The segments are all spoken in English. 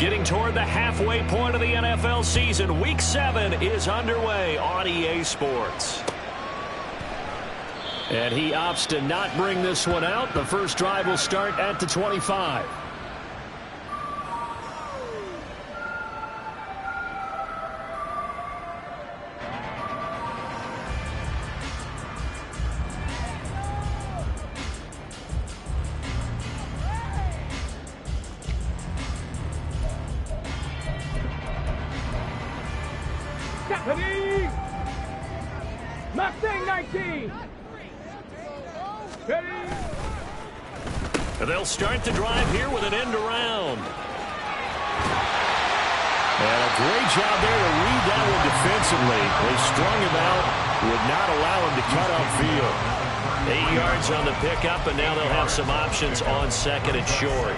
Getting toward the halfway point of the NFL season. Week 7 is underway on EA Sports. And he opts to not bring this one out. The first drive will start at the 25. Ready? Mustang 19. Ready? They'll start the drive here with an end around. And a great job there to read that one defensively. They strung him out, would not allow him to cut upfield. 8 yards on the pickup, and now they'll have some options on second and short.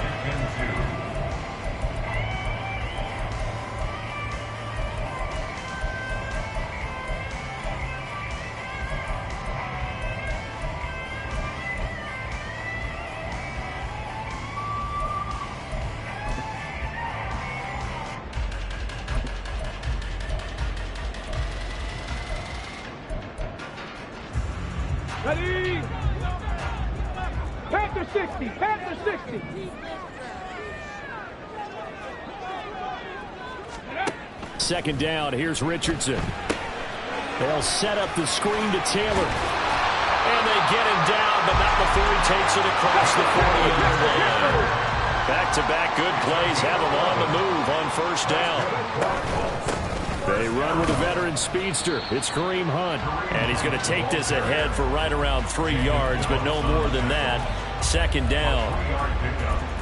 Ready? Panther 60. Panther 60. Second down. Here's Richardson. They'll set up the screen to Taylor. And they get him down, but not before he takes it across the 40-yard line. Back-to-back good plays have him on the move on first down. They run with a veteran speedster. It's Kareem Hunt. And he's going to take this ahead for right around 3 yards, but no more than that. Second down.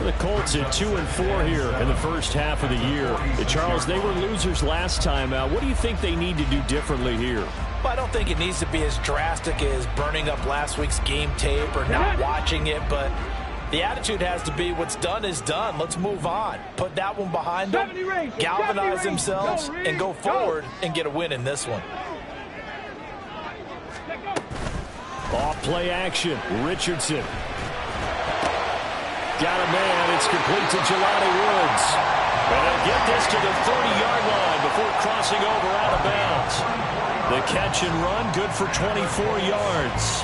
The Colts at 2-4 here in the first half of the year. Charles, they were losers last time out. What do you think they need to do differently here? Well, I don't think it needs to be as drastic as burning up last week's game tape or not watching it, but the attitude has to be what's done is done. Let's move on. Put that one behind them, galvanize themselves, and go forward and get a win in this one. Off play action. Richardson. Got a man. It's complete to Jelani Woods. And they'll get this to the 30-yard line before crossing over out of bounds. The catch and run, good for 24 yards.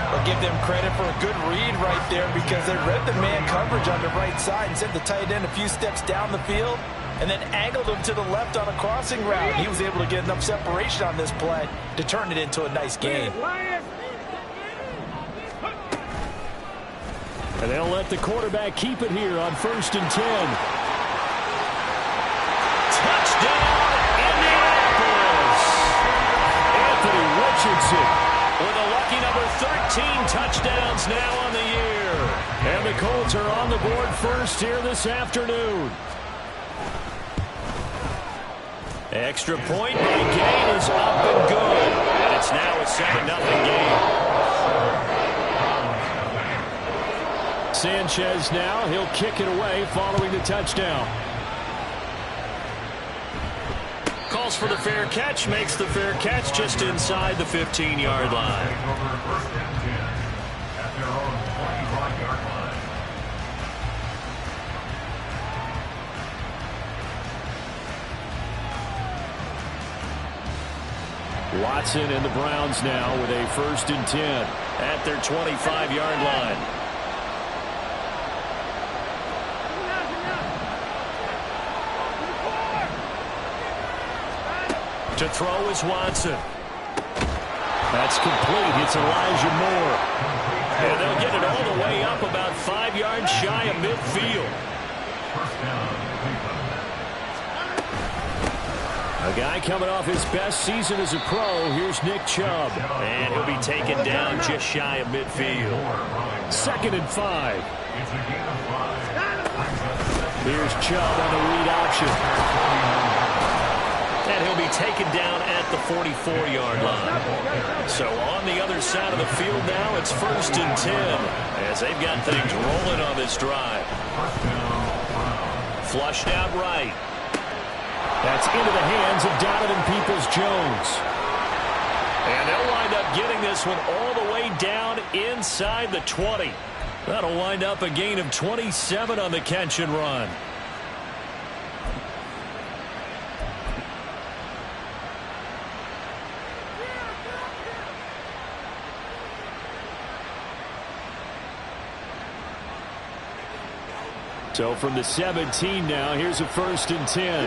I'll give them credit for a good read right there because they read the man coverage on the right side and sent the tight end a few steps down the field and then angled him to the left on a crossing route. He was able to get enough separation on this play to turn it into a nice gain. And they'll let the quarterback keep it here on 1st and 10. Touchdown, Indianapolis! Anthony Richardson with a lucky number 13 touchdowns now on the year. And the Colts are on the board first here this afternoon. Extra point by Gain is up and good. And it's now a 7-0 game. Sanchez now, he'll kick it away following the touchdown. Calls for the fair catch, makes the fair catch just inside the 15-yard line. Watson and the Browns now with a 1st and 10 at their 25-yard line. To throw is Watson. That's complete. It's Elijah Moore. And they'll get it all the way up about 5 yards shy of midfield. A guy coming off his best season as a pro. Here's Nick Chubb. And he'll be taken down just shy of midfield. 2nd and 5. Here's Chubb on the read option. And he'll be taken down at the 44-yard line. So on the other side of the field now, it's 1st and 10 as they've got things rolling on this drive. Flushed out right. That's into the hands of Donovan Peoples-Jones. And they'll wind up getting this one all the way down inside the 20. That'll wind up a gain of 27 on the catch and run. So from the 17 now, here's a 1st and 10.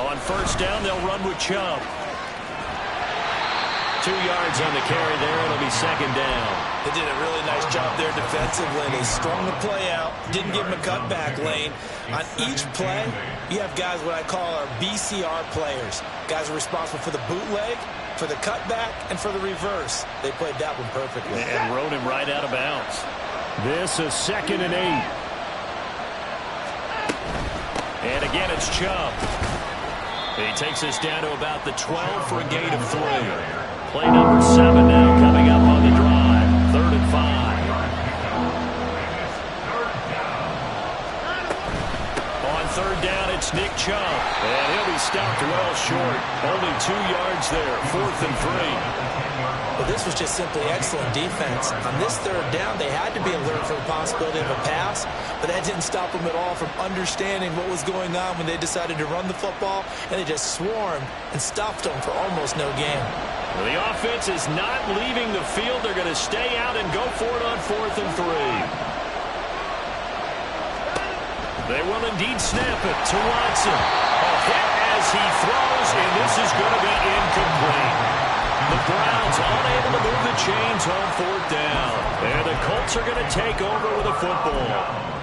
On 1st down, they'll run with Chubb. 2 yards on the carry there. It'll be 2nd down. They did a really nice job there defensively. They strung the play out, didn't give him a cutback lane. On each play, you have guys what I call our BCR players. Guys are responsible for the bootleg, for the cutback, and for the reverse. They played that one perfectly. And rode him right out of bounds. This is 2nd and 8. And again, it's Chubb. He takes us down to about the 12 for a gain of 3. Play number 7 now coming up on the drive. 3rd and 5. On 3rd down, it's Nick Chubb. And he'll be stopped well short. Only 2 yards there. 4th and 3. Well, this was just simply excellent defense. On this 3rd down, they had to be alert for the possibility of a pass, but that didn't stop them at all from understanding what was going on when they decided to run the football, and they just swarmed and stopped them for almost no gain. Well, the offense is not leaving the field. They're going to stay out and go for it on 4th and 3. They will indeed snap it to Watson. A hit as he throws, and this is going to be incomplete. The Browns unable to move the chains on 4th down. And the Colts are going to take over with a football.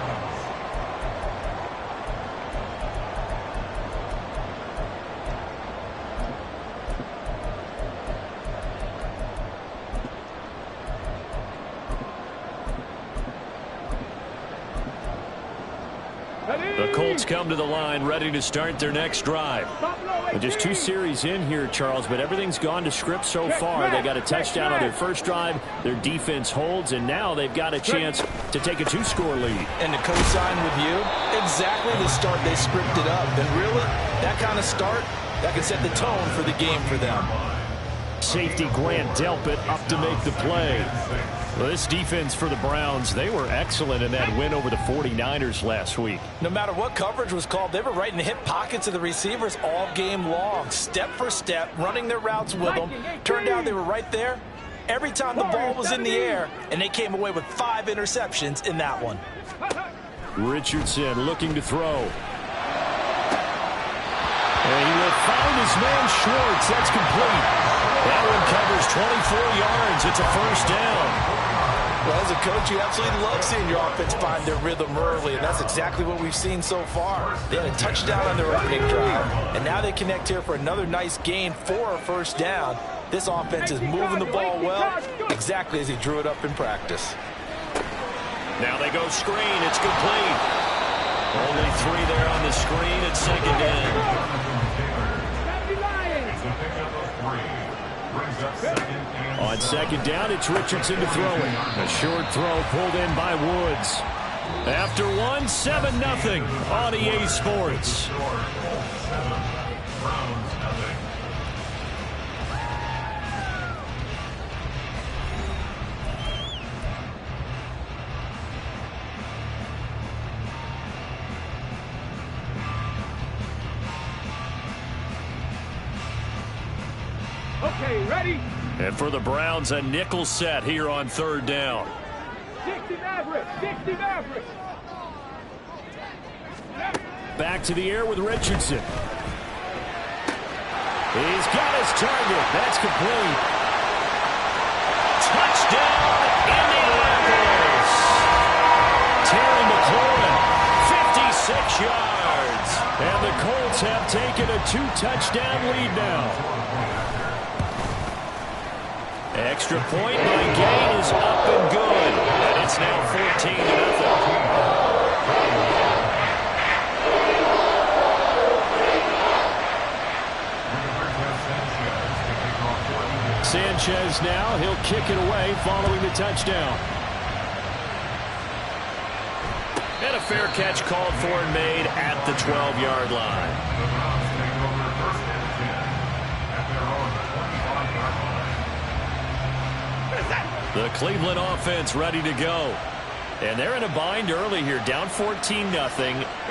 The Colts come to the line ready to start their next drive. With just 2 series in here, Charles, but everything's gone to script so far. They got a touchdown on their first drive. Their defense holds, and now they've got a chance to take a 2-score lead. And to co-sign with you, exactly the start they scripted up. And really, that kind of start, that can set the tone for the game for them. Safety Grant Delpit up to make the play. Well, this defense for the Browns, they were excellent in that win over the 49ers last week. No matter what coverage was called, they were right in the hip pockets of the receivers all game long, step for step, running their routes with them. Turned out they were right there every time the ball was in the air, and they came away with 5 interceptions in that one. Richardson looking to throw. And he will find his man Schwartz. That's complete. That one covers 24 yards. It's a 1st down. Well, as a coach, you absolutely love seeing your offense find their rhythm early, and that's exactly what we've seen so far. They had a touchdown on their opening drive, and now they connect here for another nice gain for a 1st down. This offense is moving the ball well, exactly as he drew it up in practice. Now they go screen. It's complete. Only 3 there on the screen. It's 2nd down. On 2nd down, it's Richardson to throw it. A short throw pulled in by Woods. After 1, 7-0 on EA Sports. Okay, ready? And for the Browns, a nickel set here on 3rd down. 60 Mavericks, 60 Mavericks. Back to the air with Richardson. He's got his target. That's complete. Touchdown, Indianapolis. Terry McLaurin, 56 yards. And the Colts have taken a 2-touchdown lead now. Extra point by Gain is up and good. And it's now 14-0. Sanchez now, he'll kick it away following the touchdown. And a fair catch called for and made at the 12-yard line. The Cleveland offense ready to go. And they're in a bind early here, down 14-0.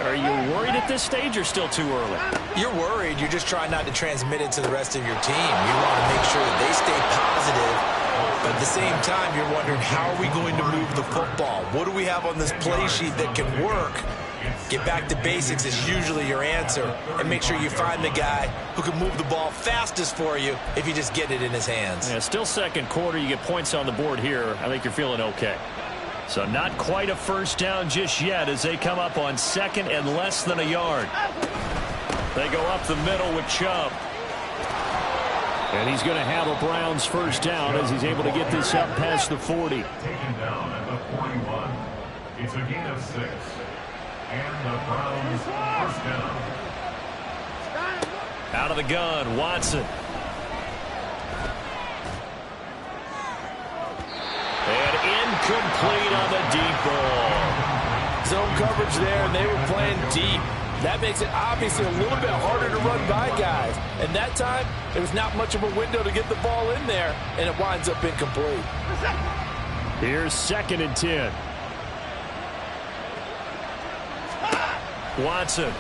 Are you worried at this stage or still too early? You're worried. You're just trying not to transmit it to the rest of your team. You want to make sure that they stay positive But at the same time, you're wondering, how are we going to move the football? What do we have on this play sheet that can work? Get back to basics is usually your answer. And make sure you find the guy who can move the ball fastest for you if you just get it in his hands. Yeah, still second quarter. You get points on the board here. I think you're feeling okay. So not quite a first down just yet as they come up on second and less than a yard. They go up the middle with Chubb. And he's going to have a Browns first down as he's able to get this up past the 40. Taken down at the 41. It's a gain of 6. And the Browns first down. Out of the gun, Watson. And incomplete on the deep ball. Zone coverage there, and they were playing deep. That makes it obviously a little bit harder to run by guys. And that time, there was not much of a window to get the ball in there, and it winds up incomplete. Here's 2nd and 10. Watson.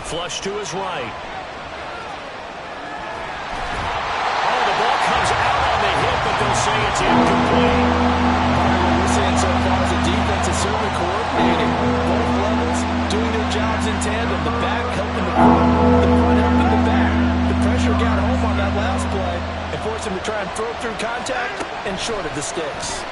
Flush to his right. Oh, the ball comes out on the hit, but they'll say it's incomplete. What we're seeing so far is the defense is certainly coordinating. Both levels doing their jobs in tandem. The back helping the front helping the back. The pressure got home on that last play and forced him to try and throw through contact and short of the sticks.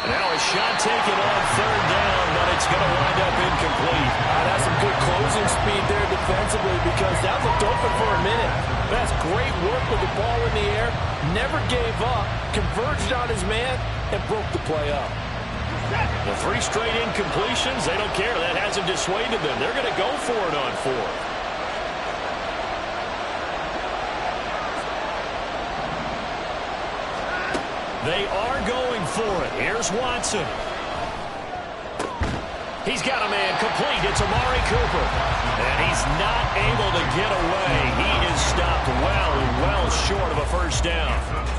Now a shot taken on 3rd down, but it's going to wind up incomplete. That's some good closing speed there defensively because that looked open for a minute. That's great work with the ball in the air. Never gave up, converged on his man, and broke the play up. The 3 straight incompletions, they don't care. That hasn't dissuaded them. They're going to go for it on 4th. They are going for it. Here's Watson. He's got a man complete. It's Amari Cooper. And he's not able to get away. He is stopped well short of a first down.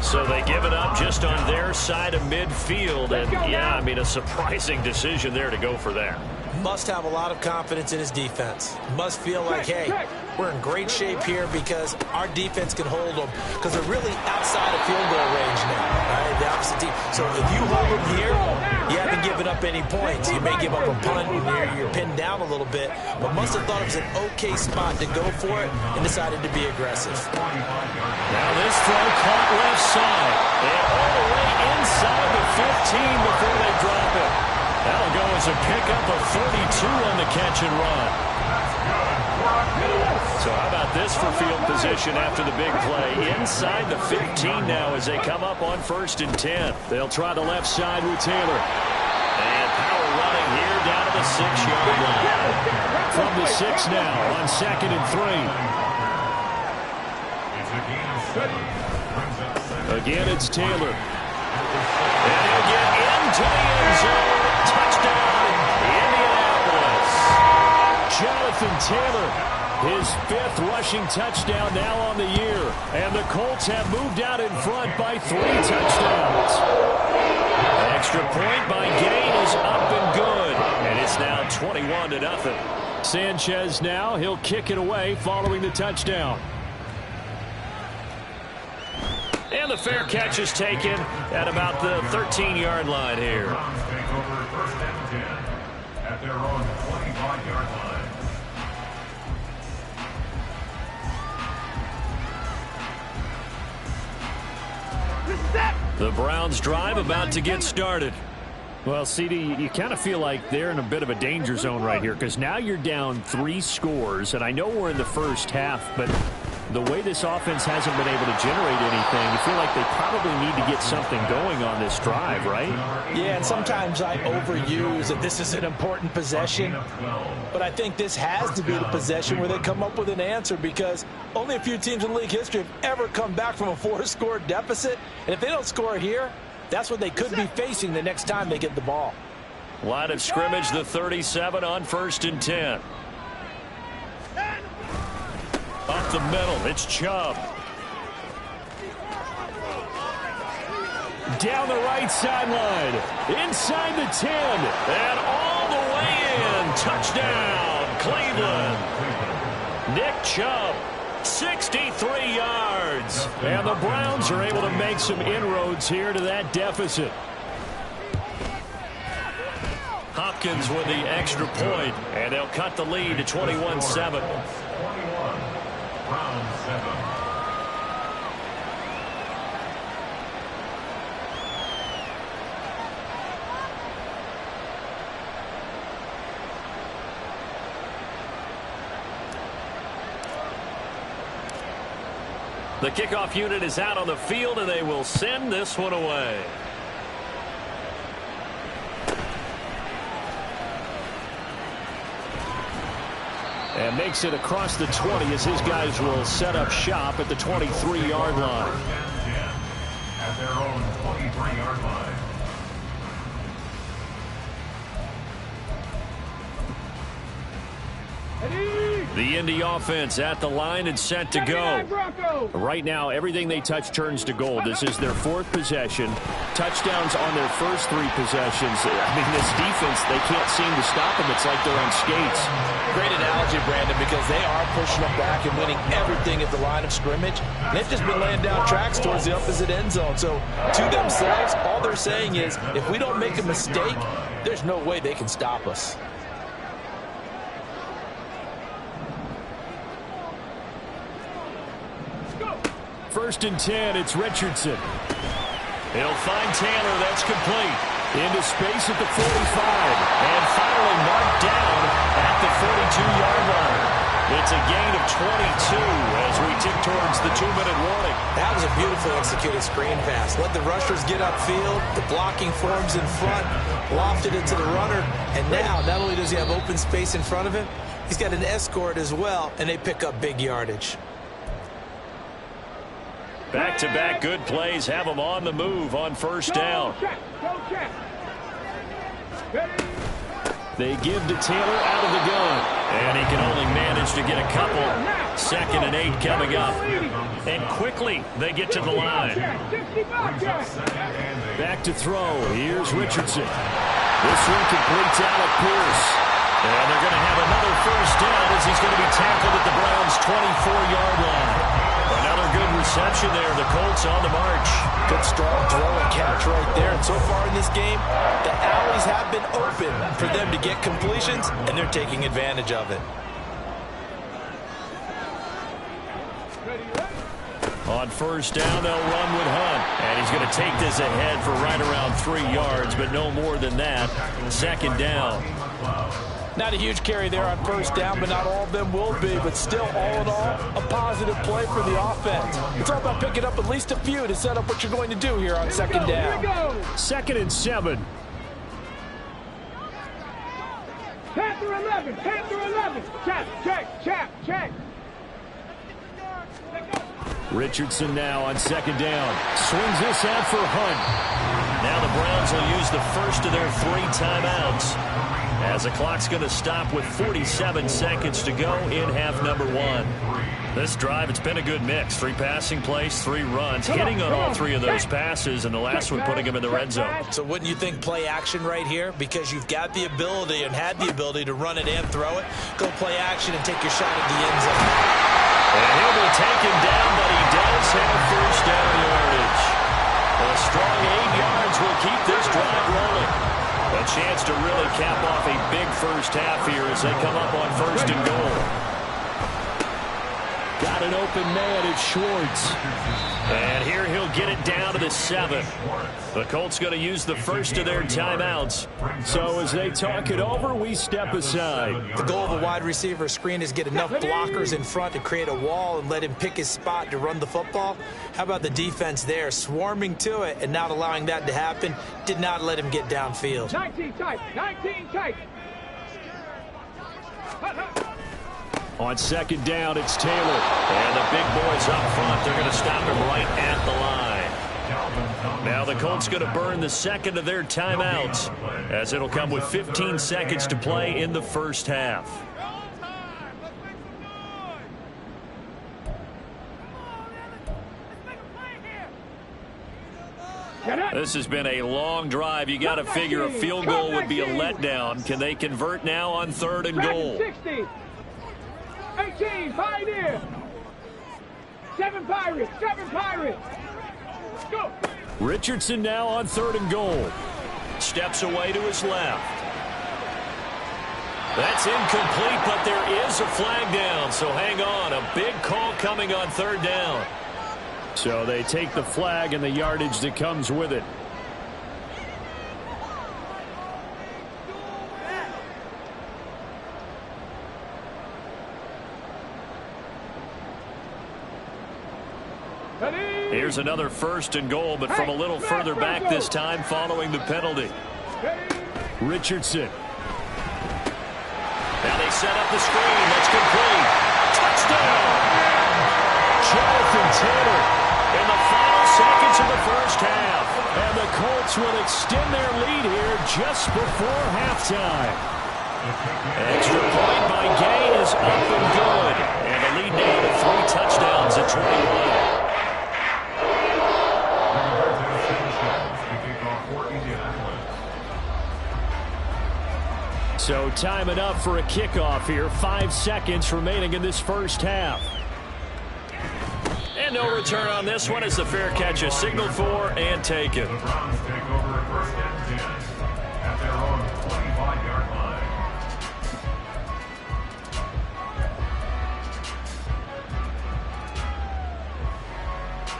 So they give it up just on their side of midfield. And, yeah, I mean, a surprising decision there to go for that. Must have a lot of confidence in his defense. Must feel like, hey, we're in great shape here because our defense can hold them because they're really outside of field goal range now, right? The opposite team. So if you hold them here, you haven't given up any points. You may give up a punt and you're pinned down a little bit, but must have thought it was an okay spot to go for it and decided to be aggressive. Now this throw caught left side. And all the way inside the 15 before they drop it. That'll go as a pickup of 42 on the catch and run. So how about this for field position after the big play? Inside the 15 now as they come up on 1st and 10. They'll try the left side with Taylor. And power running here down to the 6-yard line. From the 6 now on 2nd and 3. Again, it's Taylor. And he'll get into the end zone. Touchdown, Indianapolis. Jonathan Taylor, his 5th rushing touchdown now on the year. And the Colts have moved out in front by 3 touchdowns. An extra point by Gain is up and good. And it's now 21-0. Sanchez now, he'll kick it away following the touchdown. And the fair catch is taken at about the 13-yard line here. Take over 1st and 10 at their own 25-yard line. The Browns drive about to get started. Well, CD, you kind of feel like they're in a bit of a danger zone right here because now you're down 3 scores, and I know we're in the first half, but the way this offense hasn't been able to generate anything, you feel like they probably need to get something going on this drive, right? Yeah, and sometimes I overuse that this is an important possession, but I think this has to be the possession where they come up with an answer because only a few teams in league history have ever come back from a 4-score deficit, and if they don't score here, that's what they could be facing the next time they get the ball. Line of scrimmage, the 37 on 1st and 10. Up the middle, it's Chubb. Down the right sideline, inside the 10, and all the way in. Touchdown, Cleveland. Nick Chubb, 63 yards. And the Browns are able to make some inroads here to that deficit. Hopkins with the extra point, and they'll cut the lead to 21-7. Browns 7. The kickoff unit is out on the field, and they will send this one away. And makes it across the 20 as his guys will set up shop at the 23-yard line. At their own 23-yard line. The Indy offense at the line and set to go. Right now, everything they touch turns to gold. This is their fourth possession. Touchdowns on their first three possessions. I mean, this defense, they can't seem to stop them. It's like they're on skates. Great analogy, Brandon, because they are pushing them back and winning everything at the line of scrimmage. They've just been laying down tracks towards the opposite end zone. So, to themselves, all they're saying is, if we don't make a mistake, there's no way they can stop us. First and 10, it's Richardson. He'll find Taylor. That's complete. Into space at the 45. And finally marked down at the 42-yard line. It's a gain of 22 as we tick towards the 2-minute warning. That was a beautifully executed screen pass. Let the rushers get upfield. The blocking forms in front. Lofted it to the runner. And now, not only does he have open space in front of him, he's got an escort as well, and they pick up big yardage. Back-to-back good plays have them on the move on first down. They give to Taylor out of the gun. And he can only manage to get a couple. 2nd and 8 coming up. And quickly they get to the line. Back to throw. Here's Richardson. This one completes Alec Pierce. And they're going to have another first down as he's going to be tackled at the Browns' 24-yard line. Another good reception there. The Colts on the march. Good strong throw and catch right there. And so far in this game, the alleys have been open for them to get completions, and they're taking advantage of it. On first down, they'll run with Hunt. And he's going to take this ahead for right around 3 yards, but no more than that. 2nd down. Not a huge carry there on first down, but not all of them will be. But still, all in all, a positive play for the offense. It's all about picking up at least a few to set up what you're going to do here on 2nd down. 2nd and 7. Panther 11, Panther 11. Check. Richardson now on 2nd down. Swings this out for Hunt. Now the Browns will use the first of their 3 timeouts, as the clock's going to stop with 47 seconds to go in half number 1. This drive, it's been a good mix. 3 passing plays, 3 runs, hitting on all 3 of those passes, and the last one putting him in the red zone. So wouldn't you think play action right here? Because you've got the ability and had the ability to run it and throw it. Go play action and take your shot at the end zone. And he'll be taken down, but he does have first down yardage. A strong 8 yards will keep this drive rolling. A chance to really cap off a big first half here as they come up on 1st and goal. Got an open man, it's Schwartz. And here he'll get it down to the 7. The Colts going to use the first of their timeouts. So as they talk it over, we step aside. The goal of a wide receiver screen is get enough blockers in front to create a wall and let him pick his spot to run the football. How about the defense there, swarming to it and not allowing that to happen? Did not let him get downfield. 19 tight. On 2nd down, it's Taylor. And the big boys up front, they're going to stop him right at the line. Now the Colts going to burn the 2nd of their timeouts, as it'll come with 15 seconds to play in the first half. This has been a long drive. You got to figure a field goal would be a letdown. Can they convert now on 3rd and goal? 60. 18. 18, Pioneer. 7 Pirates, 7 Pirates. Go. Richardson now on 3rd and goal. Steps away to his left. That's incomplete, but there is a flag down, so hang on. A big call coming on 3rd down. So they take the flag and the yardage that comes with it. Here's another 1st and goal, but from a little further back this time following the penalty. Richardson. Now they set up the screen. That's complete. Touchdown! Jonathan Taylor in the final seconds of the first half. And the Colts will extend their lead here just before halftime. Extra point by Gay is up and good. And the lead now to 3 touchdowns at 21. So time enough for a kickoff here. 5 seconds remaining in this first half. And no return on this one as the fair catch is signaled for and taken. The Browns take over at 1st and 10 at their own 25-yard line.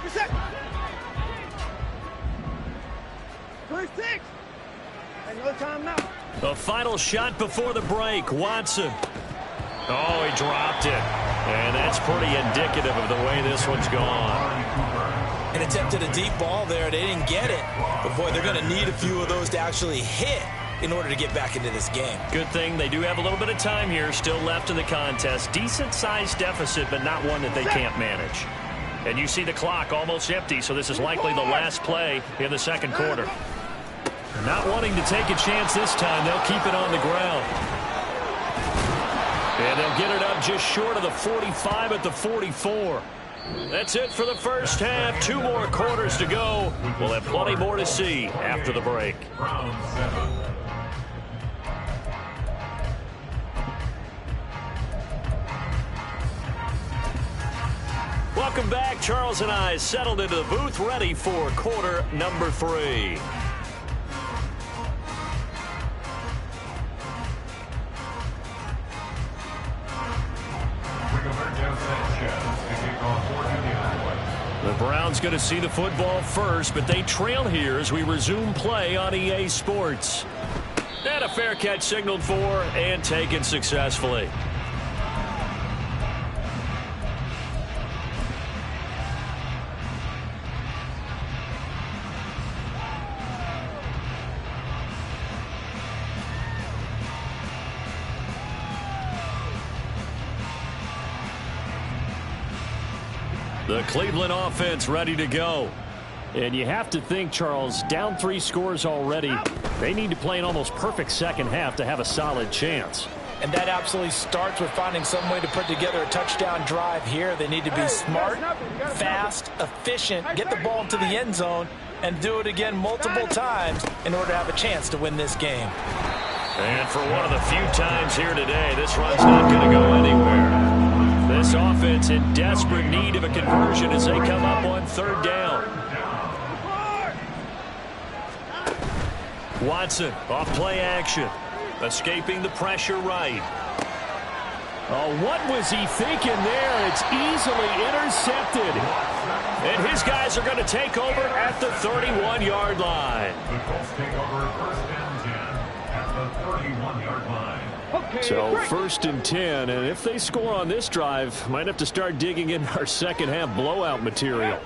Reset. 36. Ain't no time now. The final shot before the break. Watson. Oh, he dropped it. And that's pretty indicative of the way this one's gone. And attempted a deep ball there. They didn't get it. But, boy, they're going to need a few of those to actually hit in order to get back into this game. Good thing they do have a little bit of time here still left in the contest. Decent-sized deficit, but not one that they can't manage. And you see the clock almost empty, so this is likely the last play in the second quarter. Not wanting to take a chance this time, they'll keep it on the ground. And they'll get it up just short of the 45 at the 44. That's it for the first half. 2 more quarters to go. We'll have plenty more to see after the break. Round 7. Welcome back. Charles and I settled into the booth, ready for quarter number 3. The Browns going to see the football first, but they trail here as we resume play on EA Sports. And a fair catch signaled for and taken successfully. The Cleveland offense ready to go. And you have to think, Charles, down 3 scores already. They need to play an almost perfect second half to have a solid chance. And that absolutely starts with finding some way to put together a touchdown drive here. They need to be smart, fast, efficient, get the ball into the end zone, and do it again multiple times in order to have a chance to win this game. And for one of the few times here today, this run's not going to go anywhere. This offense in desperate need of a conversion as they come up on 3rd down. Watson off play action. Escaping the pressure right. Oh, what was he thinking there? It's easily intercepted. And his guys are going to take over at the 31-yard line. The Colts take over at 1st and 10 at the 31-yard line. So 1st and 10, and if they score on this drive, might have to start digging in our second half blowout material.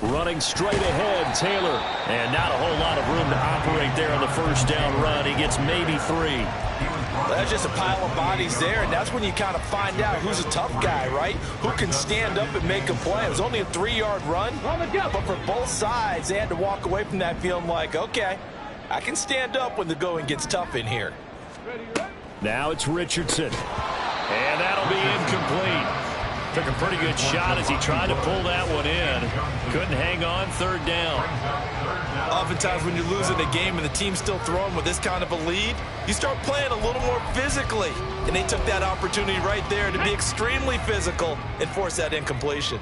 Running straight ahead, Taylor. And not a whole lot of room to operate there on the first down run. He gets maybe 3. Well, that's just a pile of bodies there, and that's when you kind of find out who's a tough guy, right? Who can stand up and make a play. It was only a 3-yard run, but for both sides, they had to walk away from that feeling like, okay, I can stand up when the going gets tough in here. Now it's Richardson. And that'll be incomplete. Took a pretty good shot as he tried to pull that one in. Couldn't hang on, third down. Oftentimes when you're losing a game and the team's still throwing with this kind of a lead, you start playing a little more physically. And they took that opportunity right there to be extremely physical and force that incompletion.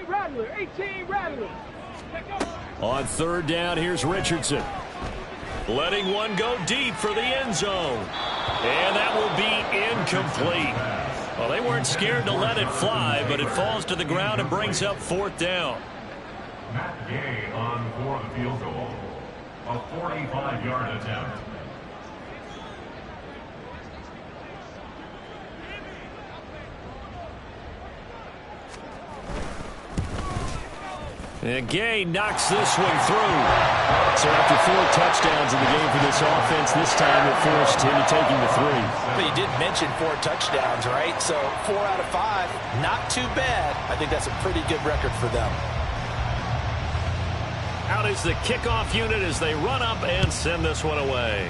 Rattler, 18 Rattler. On third down, here's Richardson. Letting one go deep for the end zone. And that will be incomplete. Well, they weren't scared to let it fly, but it falls to the ground and brings up fourth down. Matt Gay on for the field goal. A 45-yard attempt. And Gay knocks this one through. So after 4 touchdowns in the game for this offense, this time it forced him to taking the 3. But you did mention 4 touchdowns, right? So 4 out of 5, not too bad. I think that's a pretty good record for them. Out is the kickoff unit as they run up and send this one away.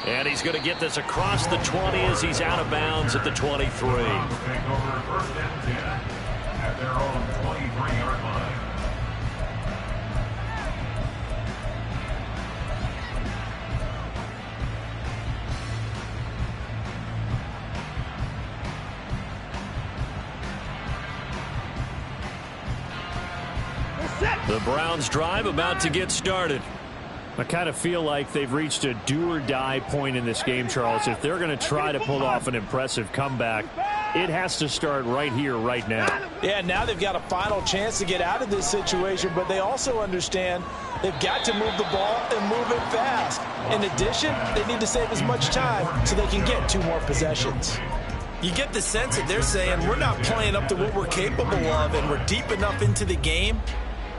And he's going to get this across the 20 as he's out of bounds at the 23. Take over first and 10 at their own 23-yard line. The Browns drive about to get started. I kind of feel like they've reached a do-or-die point in this game, Charles. If they're going to try to pull off an impressive comeback, it has to start right here, right now. Yeah, now they've got a final chance to get out of this situation, but they also understand they've got to move the ball and move it fast. In addition, they need to save as much time so they can get 2 more possessions. You get the sense that they're saying we're not playing up to what we're capable of, and we're deep enough into the game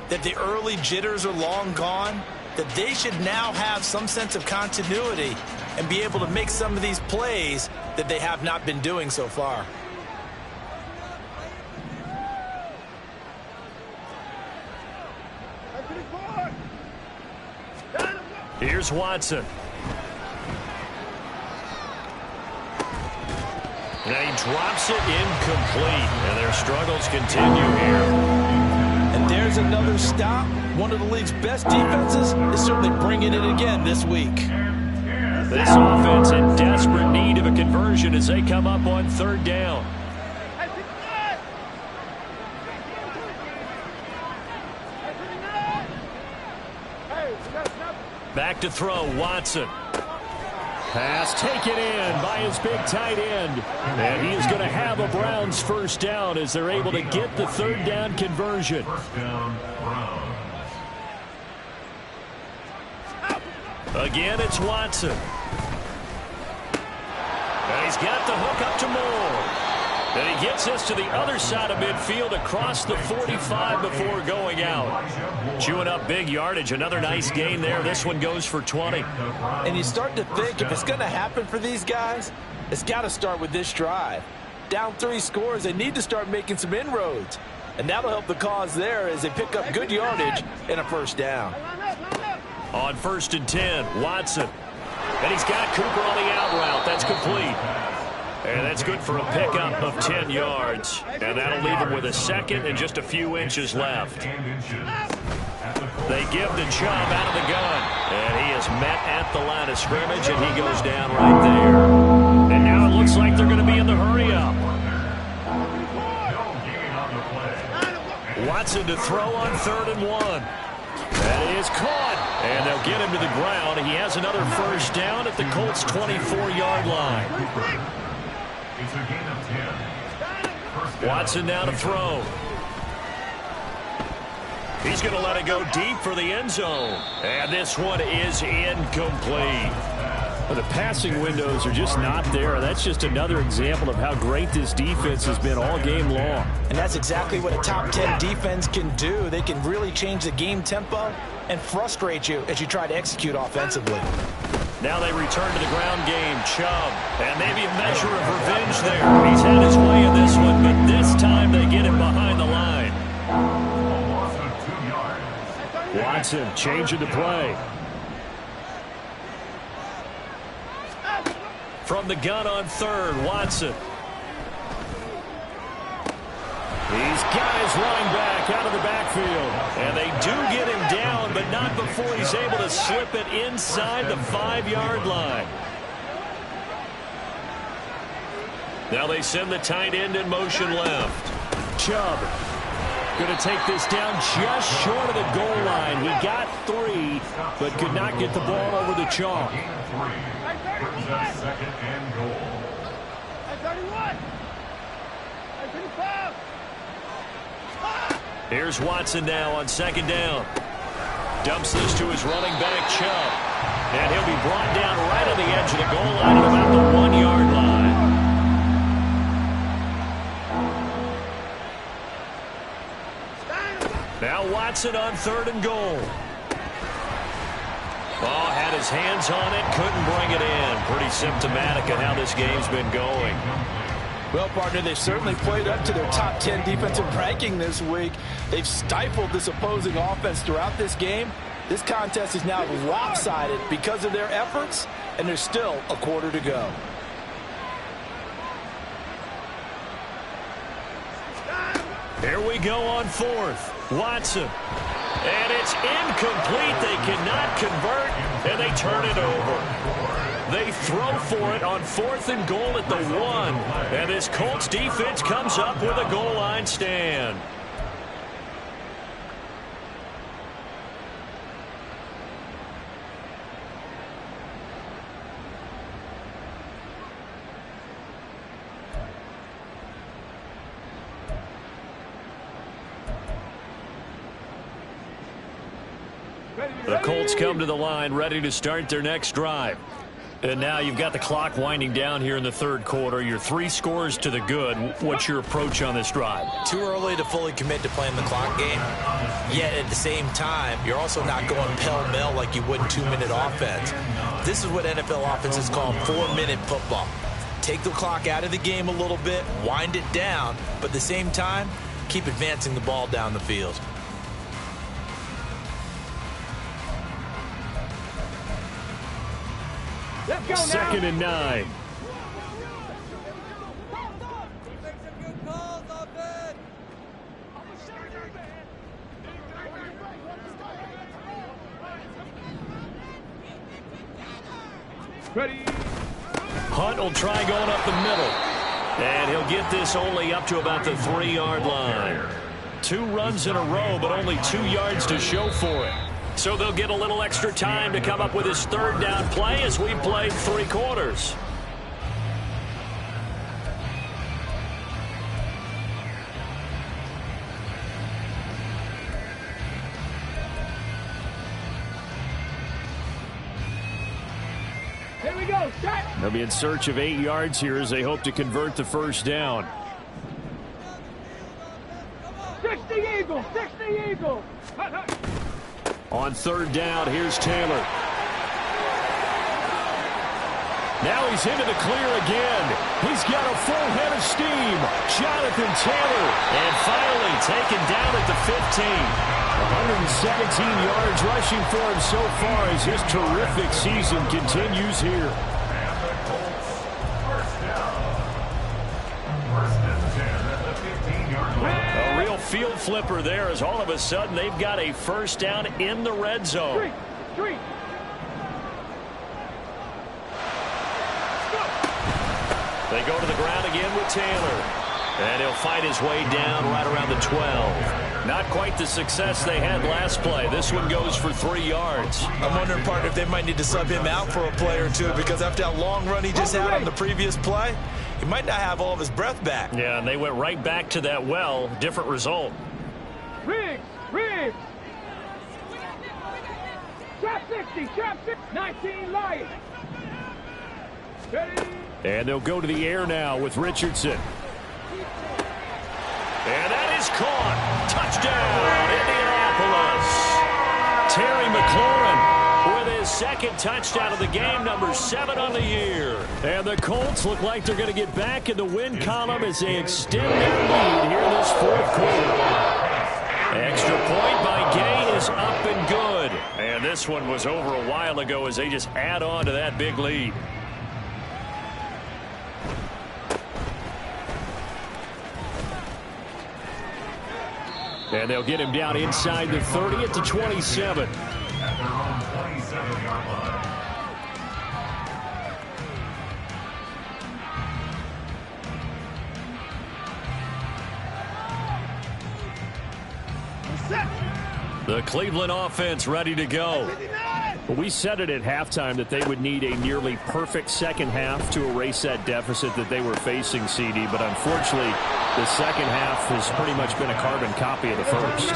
that the early jitters are long gone, that they should now have some sense of continuity and be able to make some of these plays that they have not been doing so far. Here's Watson. And he drops it incomplete, and their struggles continue here. And there's another stop. One of the league's best defenses is certainly bringing it again this week. This offense in desperate need of a conversion as they come up on third down. Back to throw, Watson. Pass taken in by his big tight end. And he is going to have a Browns first down as they're able to get the third down conversion. First down, Browns. Again, it's Watson. And he's got the hook up to Moore. And he gets this to the other side of midfield across the 45 before going out. Chewing up big yardage. Another nice gain there. This one goes for 20. And you start to think if it's going to happen for these guys, it's got to start with this drive. Down 3 scores, they need to start making some inroads. And that'll help the cause there as they pick up good yardage and a first down. On first and 10, Watson. And he's got Cooper on the out route. That's complete. And that's good for a pickup of 10 yards. And that'll leave him with a second and just a few inches left. They give the Chubb out of the gun. And he is met at the line of scrimmage, and he goes down right there. And now it looks like they're going to be in the hurry-up. Watson to throw on 3rd and 1. That is caught. And they'll get him to the ground. He has another first down at the Colts' 24-yard line. It's a gain of 10. Watson now to throw. He's going to let it go deep for the end zone. And this one is incomplete. Well, the passing windows are just not there. That's just another example of how great this defense has been all game long. And that's exactly what a top 10 defense can do. They can really change the game tempo and frustrate you as you try to execute offensively. Now they return to the ground game. Chubb. And maybe a measure of revenge there. He's had his way in this one, but this time they get him behind the line. A loss of 2 yards. Watson changing the play. From the gun on third, Watson. He's got his running back out of the backfield. And they do get him down, but not before he's able to slip it inside the 5-yard line. Now they send the tight end in motion left. Chubb going to take this down just short of the goal line. He got 3, but could not get the ball over the chalk. Brings up second and goal. 31. 35. Here's Watson now on second down. Dumps this to his running back, Chubb. And he'll be brought down right on the edge of the goal line at about the 1-yard line. Now Watson on third and goal. Oh, had his hands on it, couldn't bring it in. Pretty symptomatic of how this game's been going. Well, partner, they've certainly played up to their top 10 defensive ranking this week. They've stifled this opposing offense throughout this game. This contest is now lopsided because of their efforts, and there's still a quarter to go. Here we go on fourth. Watson. And it's incomplete. They cannot convert, and they turn it over. They throw for it on fourth and goal at the 1. And this Colts defense comes up with a goal line stand. The Colts come to the line ready to start their next drive. And now you've got the clock winding down here in the third quarter. You're 3 scores to the good. What's your approach on this drive? Too early to fully commit to playing the clock game. Yet at the same time, you're also not going pell-mell like you would in 2-minute offense. This is what NFL offenses call 4-minute football. Take the clock out of the game a little bit, wind it down, but at the same time, keep advancing the ball down the field. Let's go now. Second and 9. Ready. Hunt will try going up the middle. And he'll get this only up to about the 3-yard line. 2 runs in a row, but only 2 yards to show for it. So they'll get a little extra time to come up with his third down play as we played 3 quarters. Here we go. Start. They'll be in search of 8 yards here as they hope to convert the first down. 60 Eagles. 60 Eagles. Hut, hut. On third down, here's Taylor. Now he's into the clear again. He's got a full head of steam. Jonathan Taylor. And finally taken down at the 15. 117 yards rushing for him so far as his terrific season continues here. And the Colts first down. First and 10 at the 15-yard line. A real field flipper there as all of a sudden they've got a first down in the red zone. Three. They go to the ground again with Taylor. And he'll fight his way down right around the 12. Not quite the success they had last play. This one goes for 3 yards. I'm wondering, partner, if they might need to sub him out for a play or two, because after that long run he just had on the previous play, he might not have all of his breath back. Yeah, and they went right back to that well. Different result. Riggs. Trap 60. 19 Lions. Ready. And they'll go to the air now with Richardson. And that is caught. Touchdown, Indianapolis. Terry McLaurin with his second touchdown of the game, number 7 on the year. And the Colts look like they're going to get back in the win column as they extend their lead here in this fourth quarter. Extra point by Gay is up and good. And this one was over a while ago as they just add on to that big lead. And they'll get him down inside the 30 at the 27. At their own 27-yard line. The Cleveland offense ready to go. We said it at halftime that they would need a nearly perfect second half to erase that deficit that they were facing, CD. But unfortunately, the second half has pretty much been a carbon copy of the first.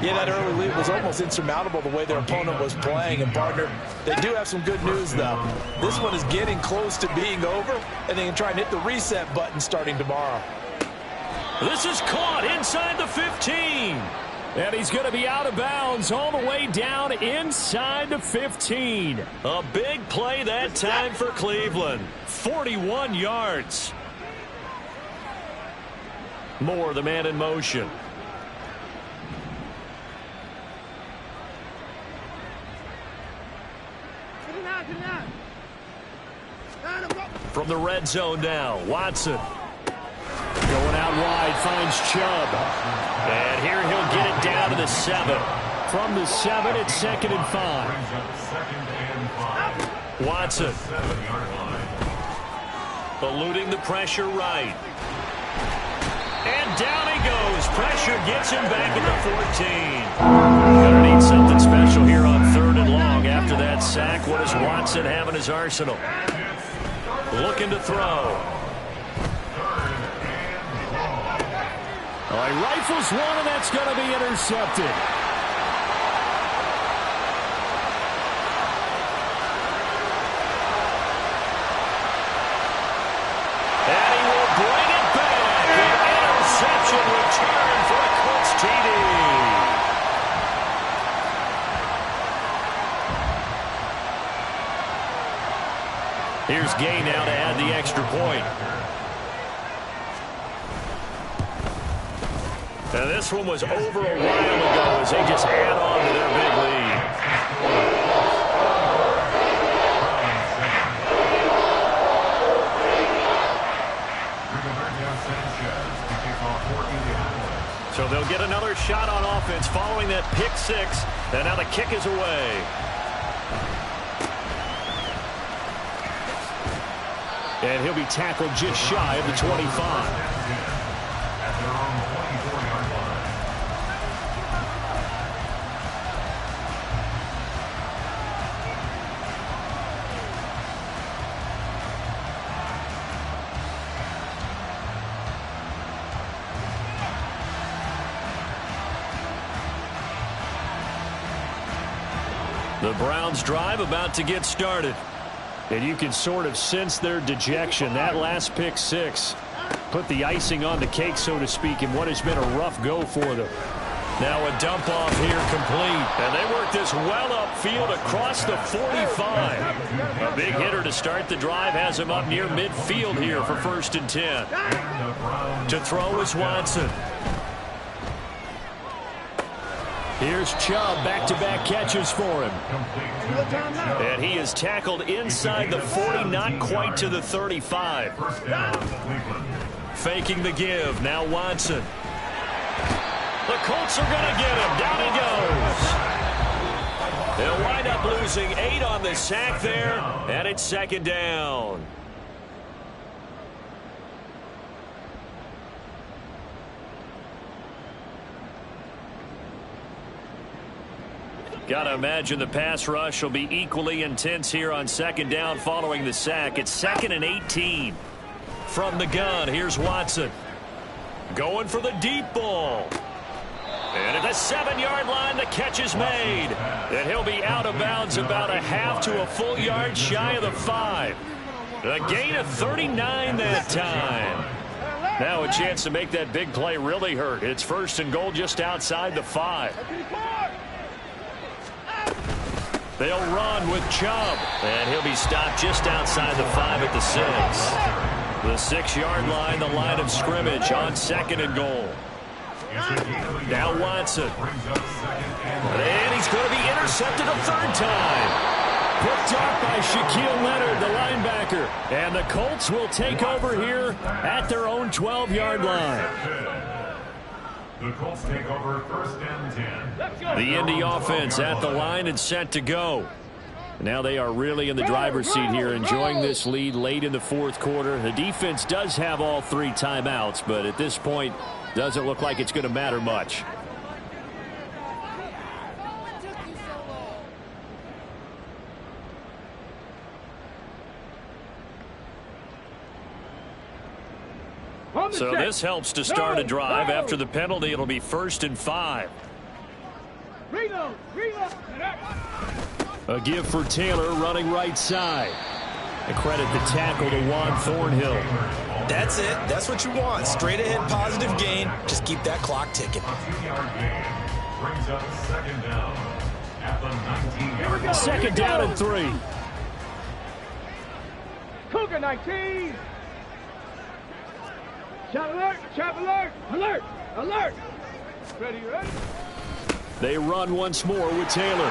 Yeah, that early lead was almost insurmountable the way their opponent was playing. And, partner, they do have some good news, though. This one is getting close to being over, and they can try and hit the reset button starting tomorrow. This is caught inside the 15. And he's going to be out of bounds all the way down inside the 15. A big play that time for Cleveland. 41 yards. Moore, the man in motion. From the red zone now, Watson. Going out wide, finds Chubb. And here he'll get it down to the 7. From the 7, it's 2nd and 5. Watson. 7-yard line. Eluding the pressure right. And down he goes. Pressure gets him back at the 14. Gonna need something special here on 3rd and long after that sack. What does Watson have in his arsenal? Looking to throw. He rifles one, and that's going to be intercepted. And he will bring it back. An interception return for a Colts TD. Here's Gay now to add the extra point. And this one was over a while ago as they just add on to their big lead. So they'll get another shot on offense following that pick 6. And now the kick is away. And he'll be tackled just shy of the 25. The Browns drive about to get started. And you can sort of sense their dejection. That last pick 6 put the icing on the cake, so to speak, in what has been a rough go for them. Now a dump off here complete. And they work this well upfield across the 45. A big hitter to start the drive has him up near midfield here for 1st and 10. To throw is Watson. Here's Chubb, back-to-back catches for him. And he is tackled inside the 40, not quite to the 35. Faking the give, now Watson. The Colts are going to get him. Down he goes. They'll wind up losing 8 on the sack there, and it's 2nd down. Got to imagine the pass rush will be equally intense here on 2nd down following the sack. It's 2nd and 18. From the gun, here's Watson. Going for the deep ball. And at the 7-yard line, the catch is made. And he'll be out of bounds about a half to a full yard shy of the 5. A gain of 39 that time. Now a chance to make that big play really hurt. It's 1st and goal just outside the 5. They'll run with Chubb. And he'll be stopped just outside the 5 at the 6. The 6-yard line, the line of scrimmage on 2nd and goal. Now Watson. And he's going to be intercepted a third time. Picked off by Shaquille Leonard, the linebacker. And the Colts will take over here at their own 12-yard line. The Colts take over 1st and 10. The Indy offense at the line and set to go. Now they are really in the driver's seat here, enjoying this lead late in the fourth quarter. The defense does have all 3 timeouts, but at this point, doesn't look like it's going to matter much. So this helps to start a drive. After the penalty, it'll be 1st and 5. A give for Taylor running right side. I credit the tackle to Juan Thornhill. That's it. That's what you want. Straight ahead positive gain. Just keep that clock ticking. Brings up 2nd down at the 19-yard line. 2nd down and 3. Cougar 19. Shot alert, shot alert, alert, alert. Ready, ready? They run once more with Taylor.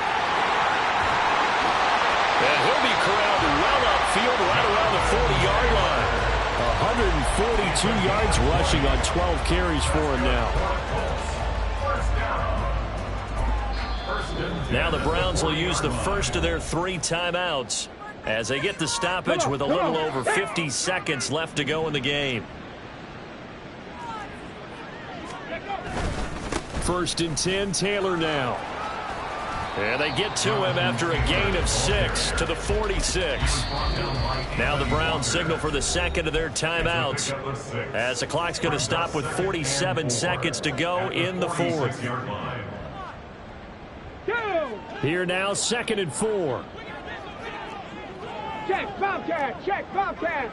And he'll be corralled well upfield right around the 40-yard line. 142 yards rushing on 12 carries for him now. Now the Browns will use the first of their 3 timeouts as they get the stoppage with a little over 50 seconds left to go in the game. 1st and 10, Taylor now. And they get to him after a gain of 6 to the 46. Now the Browns signal for the second of their timeouts as the clock's going to stop with 47 seconds to go in the fourth. Here now, 2nd and 4. Check, Bobcat, check, Bobcat.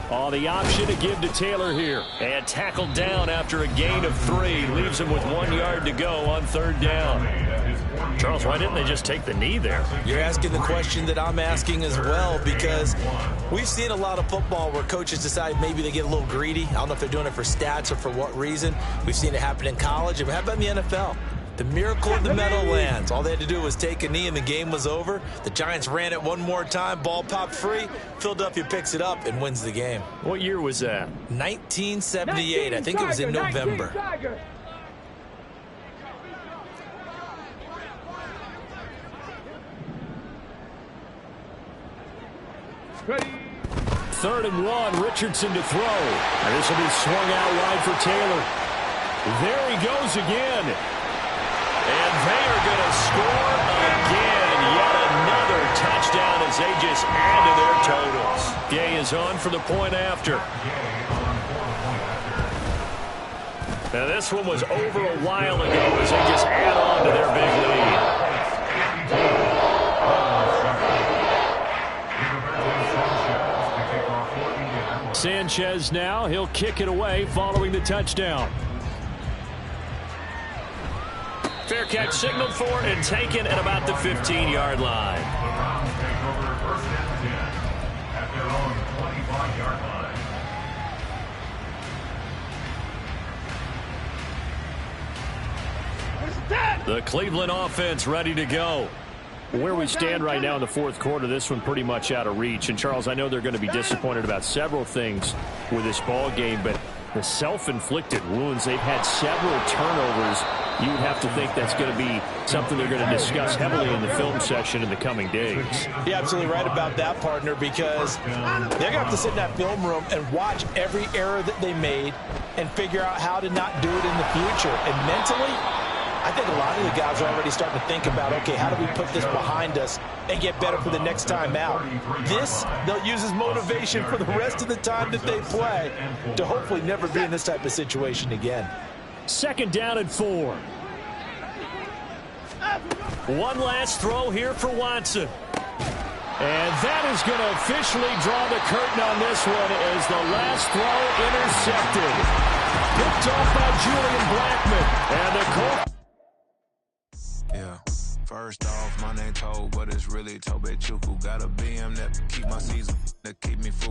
Oh, the option to give to Taylor here. And tackled down after a gain of 3. Leaves him with 1 yard to go on 3rd down. Charles, why didn't they just take the knee there? You're asking the question that I'm asking as well, because we've seen a lot of football where coaches decide maybe they get a little greedy. I don't know if they're doing it for stats or for what reason. We've seen it happen in college, and it happened in the NFL. The miracle of the Meadowlands. All they had to do was take a knee and the game was over. The Giants ran it one more time. Ball popped free. Philadelphia picks it up and wins the game. What year was that? 1978. I think it was in November. Ready. 3rd and 1. Richardson to throw. And this will be swung out wide for Taylor. There he goes again. And they are going to score again. Yet another touchdown as they just add to their totals. Gay is on for the point after. Now this one was over a while ago as they just add on to their big lead. Sanchez now. He'll kick it away following the touchdown. Fair catch signaled for and taken at about the 15-yard line. The Browns take over 1st and 10 at their own 25-yard line. The Cleveland offense ready to go. Where we stand right now in the fourth quarter, this one pretty much out of reach. And, Charles, I know they're going to be disappointed about several things with this ball game, but the self-inflicted wounds, they've had several turnovers. You would have to think that's going to be something they're going to discuss heavily in the film session in the coming days. You're absolutely right about that, partner, because they're going to have to sit in that film room and watch every error that they made and figure out how to not do it in the future. And mentally, I think a lot of the guys are already starting to think about, okay, how do we put this behind us and get better for the next time out? This, they'll use as motivation for the rest of the time that they play to hopefully never be in this type of situation again. 2nd down and 4. One last throw here for Watson. And that is going to officially draw the curtain on this one as the last throw intercepted. Picked off by Julian Blackmon. And the Colts. Yeah. First off, my name Toe, but it's really Tobe Chuku. Got a BM that keep my season, that keep me full.